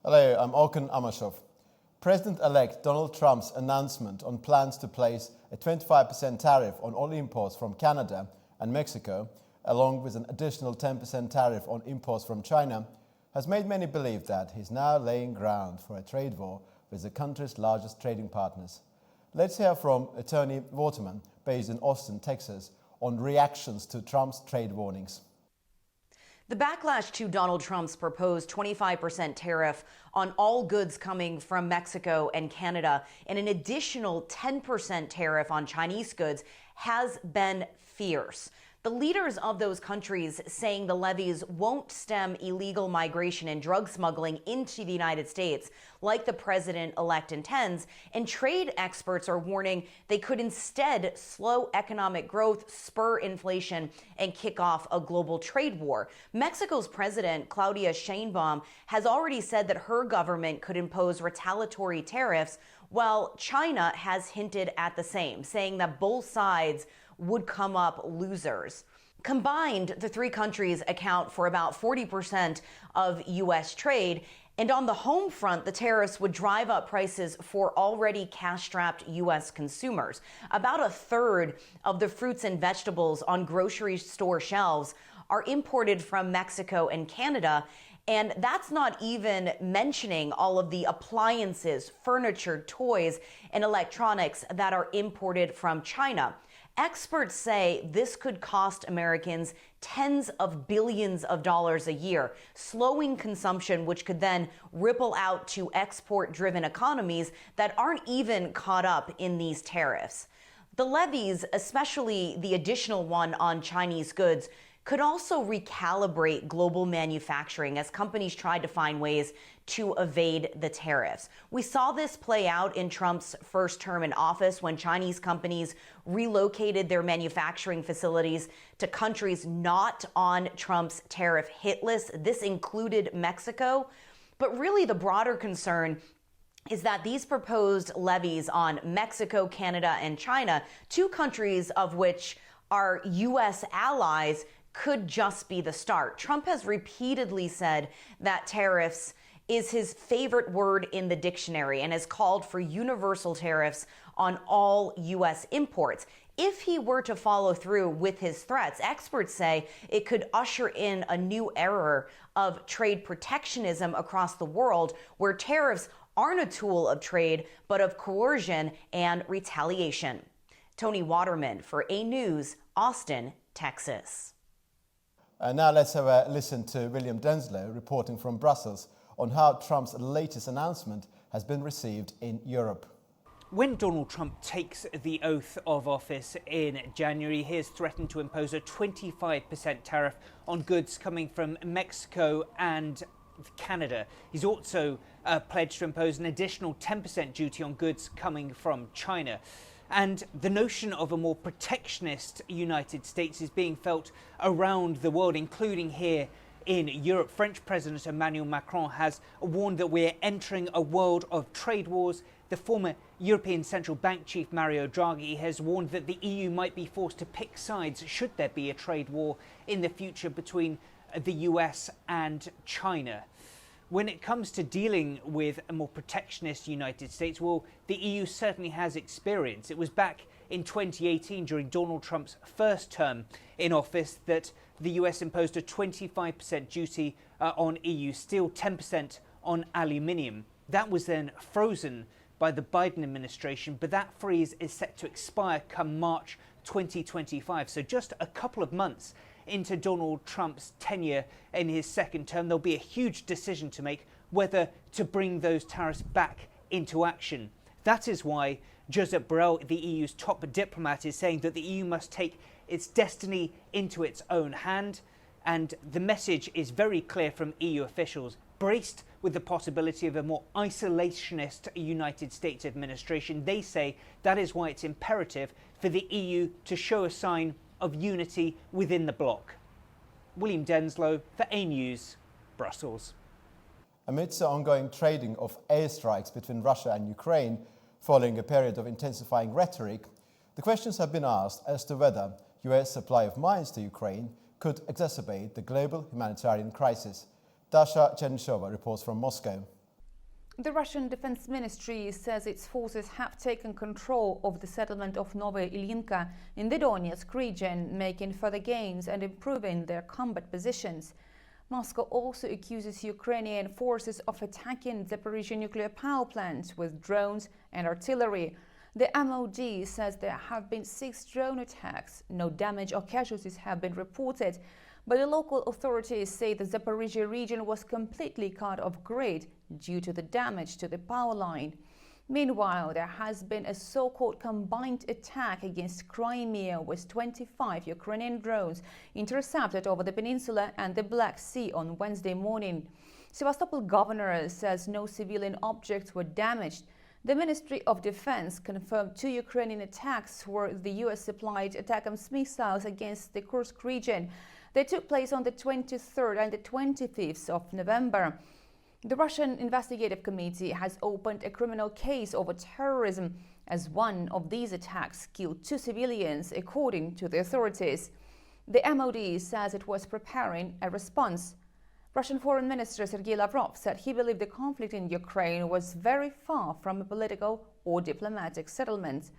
Hello, I'm Orkun Amashov. President-elect Donald Trump's announcement on plans to place a 25% tariff on all imports from Canada and Mexico, along with an additional 10% tariff on imports from China, has made many believe that he's now laying ground for a trade war with the country's largest trading partners. Let's hear from Attorney Waterman, based in Austin, Texas, on reactions to Trump's trade warnings. The backlash to Donald Trump's proposed 25% tariff on all goods coming from Mexico and Canada and an additional 10% tariff on Chinese goods has been fierce. The leaders of those countries saying the levies won't stem illegal migration and drug smuggling into the United States like the president-elect intends, and trade experts are warning they could instead slow economic growth, spur inflation, and kick off a global trade war. Mexico's president, Claudia Sheinbaum, has already said that her government could impose retaliatory tariffs, while China has hinted at the same, saying that both sides would come up losers. Combined, the three countries account for about 40% of U.S. trade. And on the home front, the tariffs would drive up prices for already cash-strapped U.S. consumers. About a third of the fruits and vegetables on grocery store shelves are imported from Mexico and Canada. And that's not even mentioning all of the appliances, furniture, toys, and electronics that are imported from China. Experts say this could cost Americans tens of billions of dollars a year, slowing consumption, which could then ripple out to export-driven economies that aren't even caught up in these tariffs. The levies, especially the additional one on Chinese goods, could also recalibrate global manufacturing as companies tried to find ways to evade the tariffs. We saw this play out in Trump's first term in office when Chinese companies relocated their manufacturing facilities to countries not on Trump's tariff hit list. This included Mexico. But really the broader concern is that these proposed levies on Mexico, Canada, and China, two countries of which are U.S. allies, could just be the start. Trump has repeatedly said that tariffs is his favorite word in the dictionary and has called for universal tariffs on all U.S. imports. If he were to follow through with his threats, experts say it could usher in a new era of trade protectionism across the world, where tariffs aren't a tool of trade, but of coercion and retaliation. Tony Waterman for AnewZ, Austin, Texas. Now let's have a listen to William Denslow reporting from Brussels on how Trump's latest announcement has been received in Europe. When Donald Trump takes the oath of office in January, he has threatened to impose a 25% tariff on goods coming from Mexico and Canada. He's also pledged to impose an additional 10% duty on goods coming from China. And the notion of a more protectionist United States is being felt around the world, including here in Europe. French President Emmanuel Macron has warned that we're entering a world of trade wars. The former European Central Bank chief Mario Draghi has warned that the EU might be forced to pick sides should there be a trade war in the future between the US and China. When it comes to dealing with a more protectionist United States, well, the EU certainly has experience. It was back in 2018 during Donald Trump's first term in office that the US imposed a 25% duty on EU steel, 10% on aluminium. That was then frozen by the Biden administration, but that freeze is set to expire come March 2025. So just a couple of months into Donald Trump's tenure in his second term, there'll be a huge decision to make whether to bring those tariffs back into action. That is why Josep Borrell, the EU's top diplomat, is saying that the EU must take its destiny into its own hand. And the message is very clear from EU officials, braced with the possibility of a more isolationist United States administration. They say that is why it's imperative for the EU to show a sign of unity within the bloc. William Denslow for AnewZ, Brussels. Amidst the ongoing trading of airstrikes between Russia and Ukraine, following a period of intensifying rhetoric, the questions have been asked as to whether US supply of mines to Ukraine could exacerbate the global humanitarian crisis. Dasha Chernyshova reports from Moscow. The Russian Defense Ministry says its forces have taken control of the settlement of Novaya Ilyinka in the Donetsk region, making further gains and improving their combat positions. Moscow also accuses Ukrainian forces of attacking Zaporizhzhia nuclear power plant with drones and artillery. The MOD says there have been 6 drone attacks. No damage or casualties have been reported, but the local authorities say the Zaporizhzhia region was completely cut off grid due to the damage to the power line. Meanwhile, there has been a so-called combined attack against Crimea with 25 Ukrainian drones intercepted over the peninsula and the Black Sea on Wednesday morning. Sevastopol governor says no civilian objects were damaged. The Ministry of Defense confirmed 2 Ukrainian attacks where the US supplied ATACMS missiles against the Kursk region. They took place on the 23rd and the 25th of November. The Russian Investigative Committee has opened a criminal case over terrorism as one of these attacks killed 2 civilians, according to the authorities. The MOD says it was preparing a response. Russian Foreign Minister Sergei Lavrov said he believed the conflict in Ukraine was very far from a political or diplomatic settlement.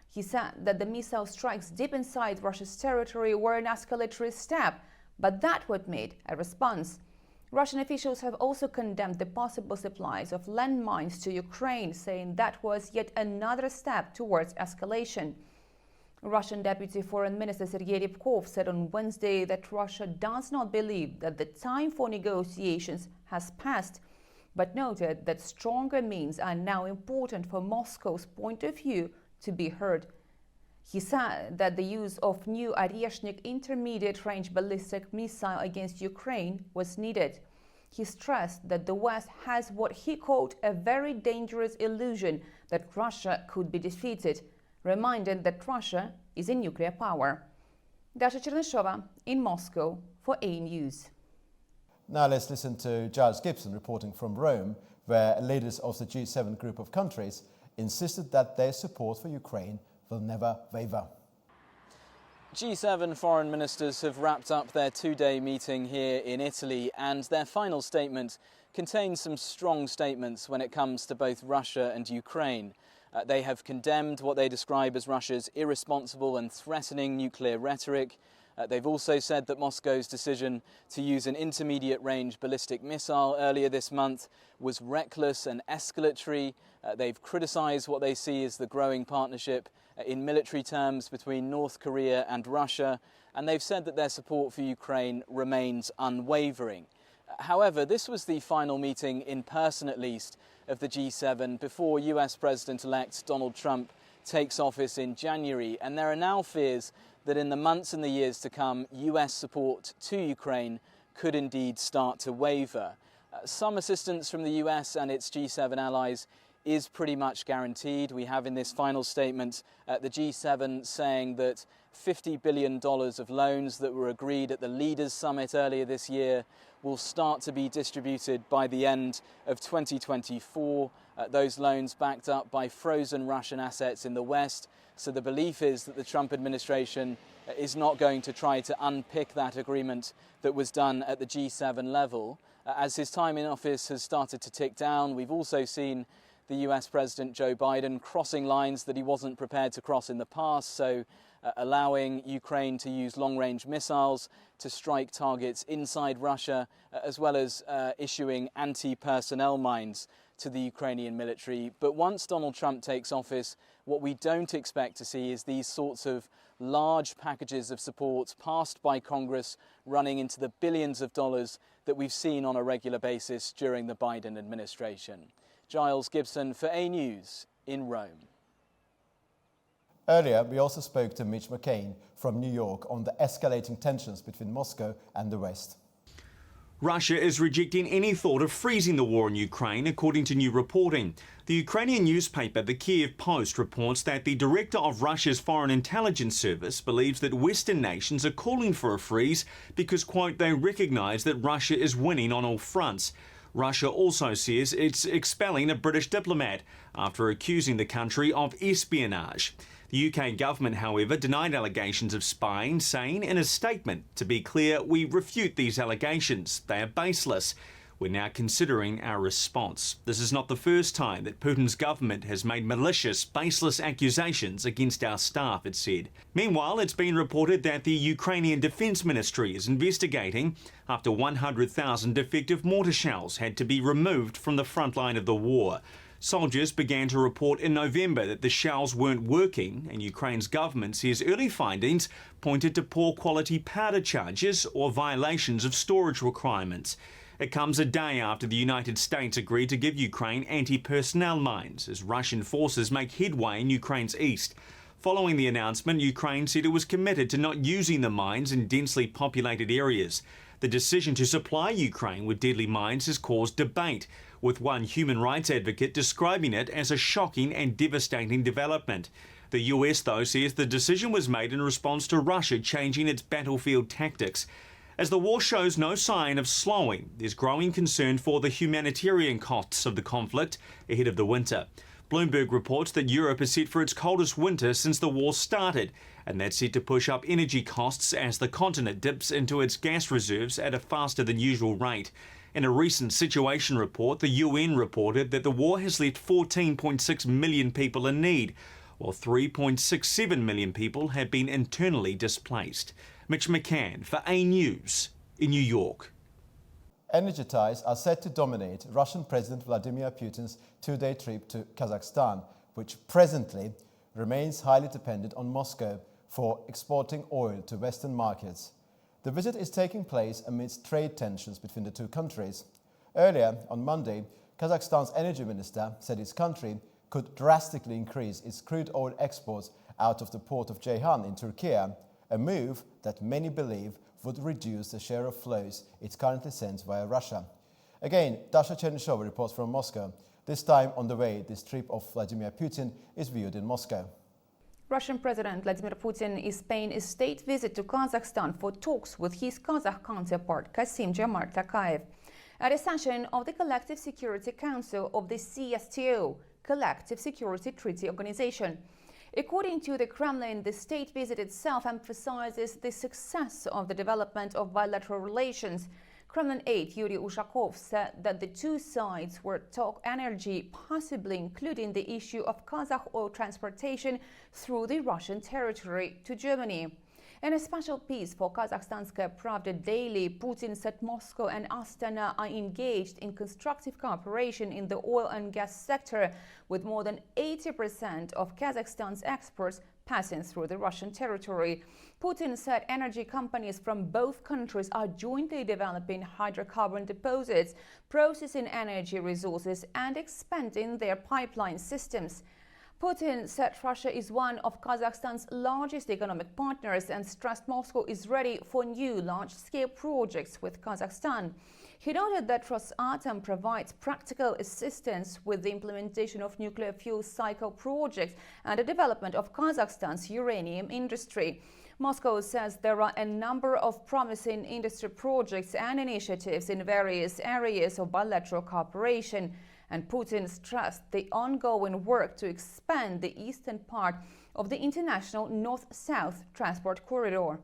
He said that the missile strikes deep inside Russia's territory were an escalatory step, but that would made a response. Russian officials have also condemned the possible supplies of landmines to Ukraine, saying that was yet another step towards escalation. Russian Deputy Foreign Minister Sergei Ryabkov said on Wednesday that Russia does not believe that the time for negotiations has passed, but noted that stronger means are now important for Moscow's point of view to be heard. He said that the use of new Oreshnik intermediate-range ballistic missile against Ukraine was needed. He stressed that the West has what he called a very dangerous illusion that Russia could be defeated, reminding that Russia is a nuclear power. Dasha Chernysova in Moscow for AnewZ. Now let's listen to Giles Gibson reporting from Rome, where leaders of the G7 group of countries insisted that their support for Ukraine will never waver. G7 foreign ministers have wrapped up their 2-day meeting here in Italy, and their final statement contains some strong statements when it comes to both Russia and Ukraine. They have condemned what they describe as Russia's irresponsible and threatening nuclear rhetoric. They've also said that Moscow's decision to use an intermediate-range ballistic missile earlier this month was reckless and escalatory. They've criticised what they see as the growing partnership in military terms between North Korea and Russia, and they've said that their support for Ukraine remains unwavering. However, this was the final meeting, in person at least, of the G7 before US President-elect Donald Trump takes office in January, and there are now fears that in the months and the years to come, US support to Ukraine could indeed start to waver. Some assistance from the US and its G7 allies is pretty much guaranteed. We have in this final statement the G7 saying that $50 billion of loans that were agreed at the Leaders' Summit earlier this year will start to be distributed by the end of 2024. Those loans backed up by frozen Russian assets in the West. So the belief is that the Trump administration is not going to try to unpick that agreement that was done at the G7 level. As his time in office has started to tick down, we've also seen the US President Joe Biden crossing lines that he wasn't prepared to cross in the past, so allowing Ukraine to use long-range missiles to strike targets inside Russia, as well as issuing anti-personnel mines to the Ukrainian military. But once Donald Trump takes office, what we don't expect to see is these sorts of large packages of support passed by Congress running into the billions of dollars that we've seen on a regular basis during the Biden administration. Giles Gibson for AnewZ in Rome. Earlier, we also spoke to Mitch McCain from New York on the escalating tensions between Moscow and the West. Russia is rejecting any thought of freezing the war in Ukraine, according to new reporting. The Ukrainian newspaper The Kiev Post reports that the director of Russia's Foreign Intelligence Service believes that Western nations are calling for a freeze because, quote, they recognise that Russia is winning on all fronts. Russia also says it's expelling a British diplomat after accusing the country of espionage. The UK government, however, denied allegations of spying, saying in a statement, to be clear, we refute these allegations. They are baseless. We're now considering our response. This is not the first time that Putin's government has made malicious, baseless accusations against our staff, it said. Meanwhile, it's been reported that the Ukrainian Defence Ministry is investigating after 100,000 defective mortar shells had to be removed from the front line of the war. Soldiers began to report in November that the shells weren't working, and Ukraine's government says early findings pointed to poor quality powder charges or violations of storage requirements. It comes a day after the United States agreed to give Ukraine anti-personnel mines as Russian forces make headway in Ukraine's east. Following the announcement, Ukraine said it was committed to not using the mines in densely populated areas. The decision to supply Ukraine with deadly mines has caused debate, with one human rights advocate describing it as a shocking and devastating development. The US, though, says the decision was made in response to Russia changing its battlefield tactics. As the war shows no sign of slowing, there's growing concern for the humanitarian costs of the conflict ahead of the winter. Bloomberg reports that Europe is set for its coldest winter since the war started, and that's set to push up energy costs as the continent dips into its gas reserves at a faster than usual rate. In a recent situation report, the UN reported that the war has left 14.6 million people in need, while 3.67 million people have been internally displaced. Mitch McCann for AnewZ in New York. Energy ties are set to dominate Russian President Vladimir Putin's two-day trip to Kazakhstan, which presently remains highly dependent on Moscow for exporting oil to Western markets. The visit is taking place amidst trade tensions between the two countries. Earlier on Monday, Kazakhstan's energy minister said his country could drastically increase its crude oil exports out of the port of Ceyhan in Turkey, a move that many believe would reduce the share of flows it currently sends via Russia. Again, Dasha Chernyshova reports from Moscow, this time on the way this trip of Vladimir Putin is viewed in Moscow. Russian President Vladimir Putin is paying a state visit to Kazakhstan for talks with his Kazakh counterpart Kassym-Jomart Tokayev at a session of the Collective Security Council of the CSTO, Collective Security Treaty Organization. According to the Kremlin, the state visit itself emphasizes the success of the development of bilateral relations. Kremlin aide Yuri Ushakov said that the two sides will talk energy, possibly including the issue of Kazakh oil transportation through the Russian territory to Germany. In a special piece for Kazakhstanskaya Pravda Daily, Putin said Moscow and Astana are engaged in constructive cooperation in the oil and gas sector, with more than 80% of Kazakhstan's exports passing through the Russian territory. Putin said energy companies from both countries are jointly developing hydrocarbon deposits, processing energy resources, and expanding their pipeline systems. Putin said Russia is one of Kazakhstan's largest economic partners and stressed Moscow is ready for new large-scale projects with Kazakhstan. He noted that Rosatom provides practical assistance with the implementation of nuclear fuel cycle projects and the development of Kazakhstan's uranium industry. Moscow says there are a number of promising industry projects and initiatives in various areas of bilateral cooperation. And Putin stressed the ongoing work to expand the eastern part of the international north-south transport corridor.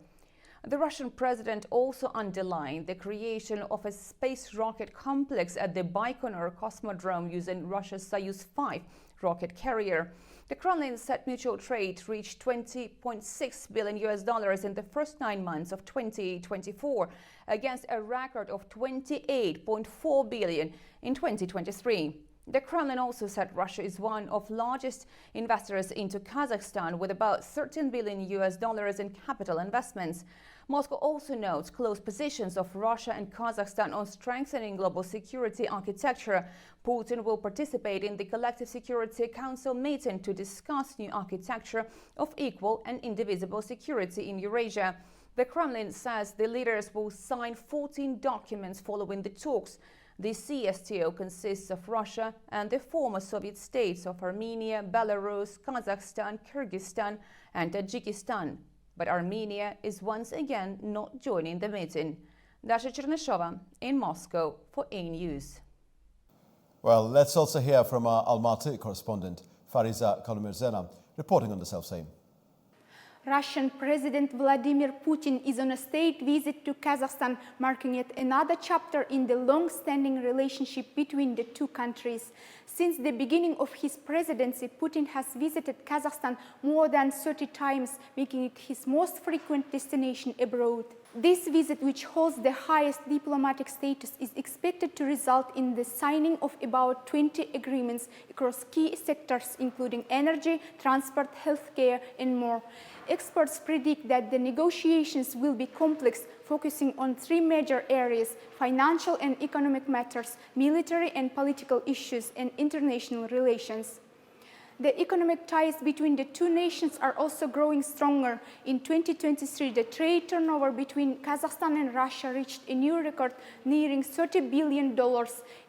The Russian president also underlined the creation of a space rocket complex at the Baikonur Cosmodrome using Russia's Soyuz 5 rocket carrier. The Kremlin said mutual trade reached $20.6 billion in the first 9 months of 2024, against a record of $28.4 billion in 2023. The Kremlin also said Russia is one of largest investors into Kazakhstan, with about $13 billion in capital investments. Moscow also notes close positions of Russia and Kazakhstan on strengthening global security architecture. Putin will participate in the Collective Security Council meeting to discuss new architecture of equal and indivisible security in Eurasia. The Kremlin says the leaders will sign 14 documents following the talks. The CSTO consists of Russia and the former Soviet states of Armenia, Belarus, Kazakhstan, Kyrgyzstan, and Tajikistan. But Armenia is once again not joining the meeting. Dasha Chernyshova in Moscow for AnewZ. Well, let's also hear from our Almaty correspondent, Fariza Kalumirzena, reporting on the self-same. Russian President Vladimir Putin is on a state visit to Kazakhstan, marking yet another chapter in the long-standing relationship between the two countries. Since the beginning of his presidency, Putin has visited Kazakhstan more than 30 times, making it his most frequent destination abroad. This visit, which holds the highest diplomatic status, is expected to result in the signing of about 20 agreements across key sectors, including energy, transport, healthcare, and more. Experts predict that the negotiations will be complex, focusing on three major areas: financial and economic matters, military and political issues, and international relations. The economic ties between the two nations are also growing stronger. In 2023, the trade turnover between Kazakhstan and Russia reached a new record, nearing $30 billion.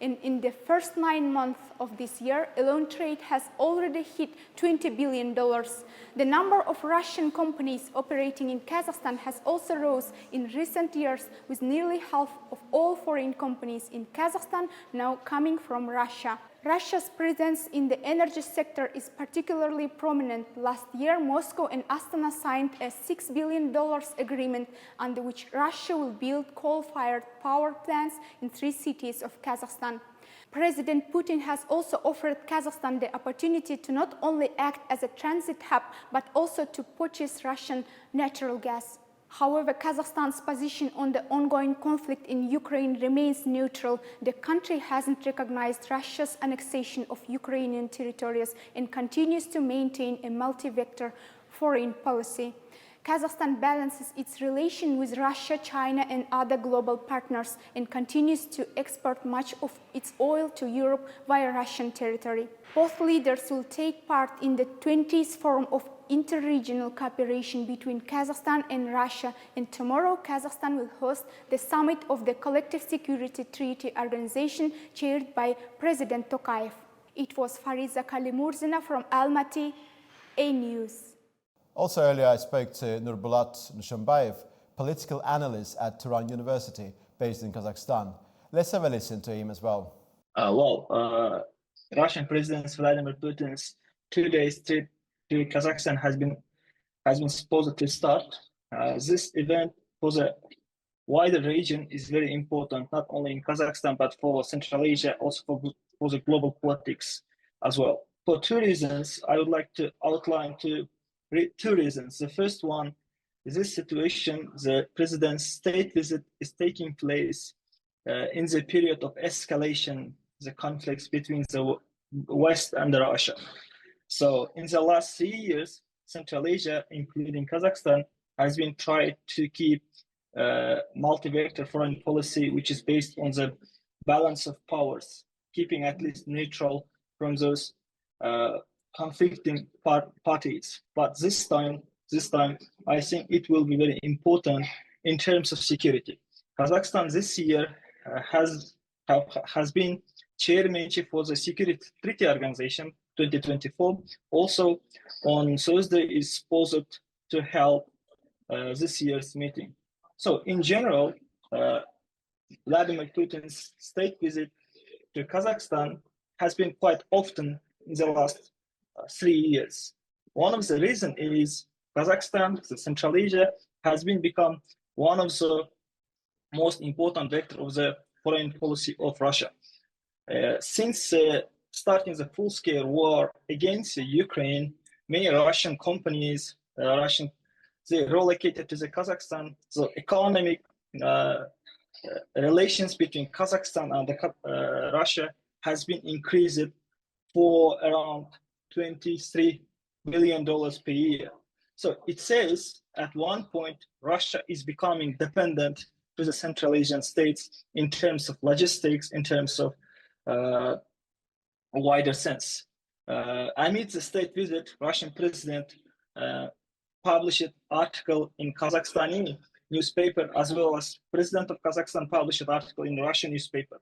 And in the first 9 months of this year, alone trade has already hit $20 billion. The number of Russian companies operating in Kazakhstan has also rose in recent years, with nearly half of all foreign companies in Kazakhstan now coming from Russia. Russia's presence in the energy sector is particularly prominent. Last year, Moscow and Astana signed a $6 billion agreement under which Russia will build coal-fired power plants in 3 cities of Kazakhstan. President Putin has also offered Kazakhstan the opportunity to not only act as a transit hub, but also to purchase Russian natural gas. However, Kazakhstan's position on the ongoing conflict in Ukraine remains neutral. The country hasn't recognized Russia's annexation of Ukrainian territories and continues to maintain a multi-vector foreign policy. Kazakhstan balances its relation with Russia, China, and other global partners and continues to export much of its oil to Europe via Russian territory. Both leaders will take part in the 20th Forum of Inter-Regional Cooperation between Kazakhstan and Russia, and tomorrow Kazakhstan will host the summit of the Collective Security Treaty Organization, chaired by President Tokayev. It was Fariza Kalimurzina from Almaty, AnewZ. Also earlier I spoke to Nurbulat Nushambayev, political analyst at Tehran University, based in Kazakhstan. Let's have a listen to him as well. Russian President Vladimir Putin's 2 days trip to Kazakhstan has been supposed to start. This event for the wider region is very important, not only in Kazakhstan, but for Central Asia, also for the global politics as well. For 2 reasons, I would like to outline two reasons. The first one is this situation: the president's state visit is taking place in the period of escalation, the conflicts between the West and Russia. So in the last 3 years, Central Asia, including Kazakhstan, has been trying to keep multi-vector foreign policy, which is based on the balance of powers, keeping at least neutral from those conflicting parties. But this time, I think it will be very important in terms of security. Kazakhstan this year has been chairmanship for the Security Treaty Organization 2024. Also, on Thursday is supposed to help this year's meeting. So, in general, Vladimir Putin's state visit to Kazakhstan has been quite often in the last 3 years. One of the reasons is Kazakhstan, the Central Asia, has become one of the most important vectors of the foreign policy of Russia. Since starting the full-scale war against Ukraine, many Russian companies, they relocated to the Kazakhstan. So economic relations between Kazakhstan and Russia has been increased for around $23 billion per year. So it says at one point Russia is becoming dependent to the Central Asian states in terms of logistics, in terms of a wider sense. Amid the state visit, Russian president published an article in Kazakhstani newspaper, as well as president of Kazakhstan published an article in Russian newspaper.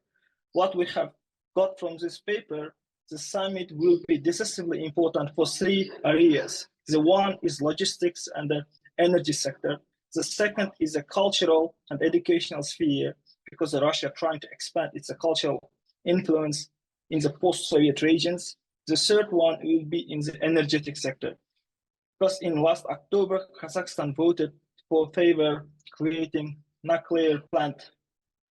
What we have got from this paper, the summit will be decisively important for 3 areas. The one is logistics and the energy sector. The second is the cultural and educational sphere, because Russia trying to expand its cultural influence in the post-Soviet regions. The third one will be in the energetic sector. because in last October, Kazakhstan voted for favor creating nuclear plant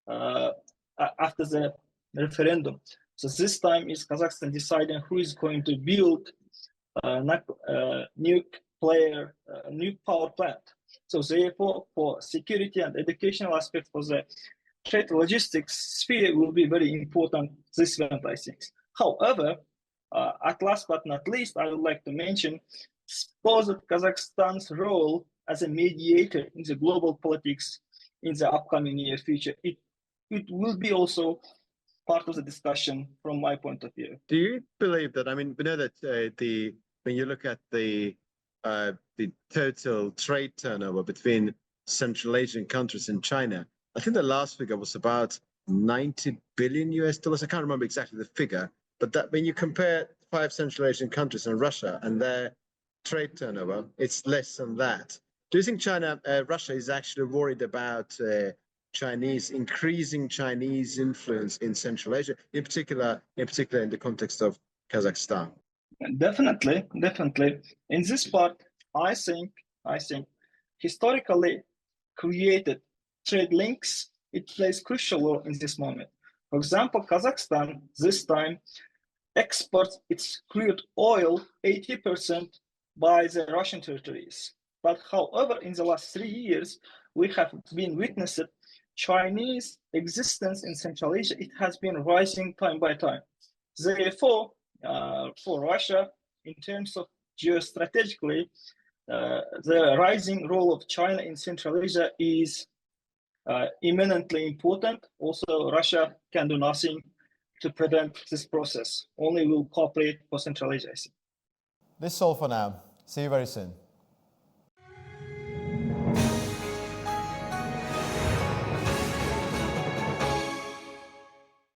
after the referendum. So this time is Kazakhstan deciding who is going to build nuke power plant. So therefore, for security and educational aspect for the trade logistics sphere will be very important this event, I think. However, at last but not least, I would like to mention supposed Kazakhstan's role as a mediator in the global politics in the upcoming near future. It will be also part of the discussion from my point of view. Do you believe that? I mean, we know that when you look at the total trade turnover between Central Asian countries and China, I think the last figure was about $90 billion US. I can't remember exactly the figure, but that when you compare 5 Central Asian countries and Russia and their trade turnover, it's less than that. Do you think Russia is actually worried about increasing Chinese influence in Central Asia, in particular in the context of Kazakhstan? Definitely. In this part, I think historically created trade links, it plays crucial role in this moment. For example, Kazakhstan this time exports its crude oil 80% by the Russian territories. But however, in the last 3 years, we have been witnessing Chinese existence in Central Asia. It has been rising time by time. Therefore, for Russia, in terms of geostrategically, the rising role of China in Central Asia is eminently important. Also, Russia can do nothing to prevent this process. Only will cooperate for Central Asia. This is all for now. See you very soon.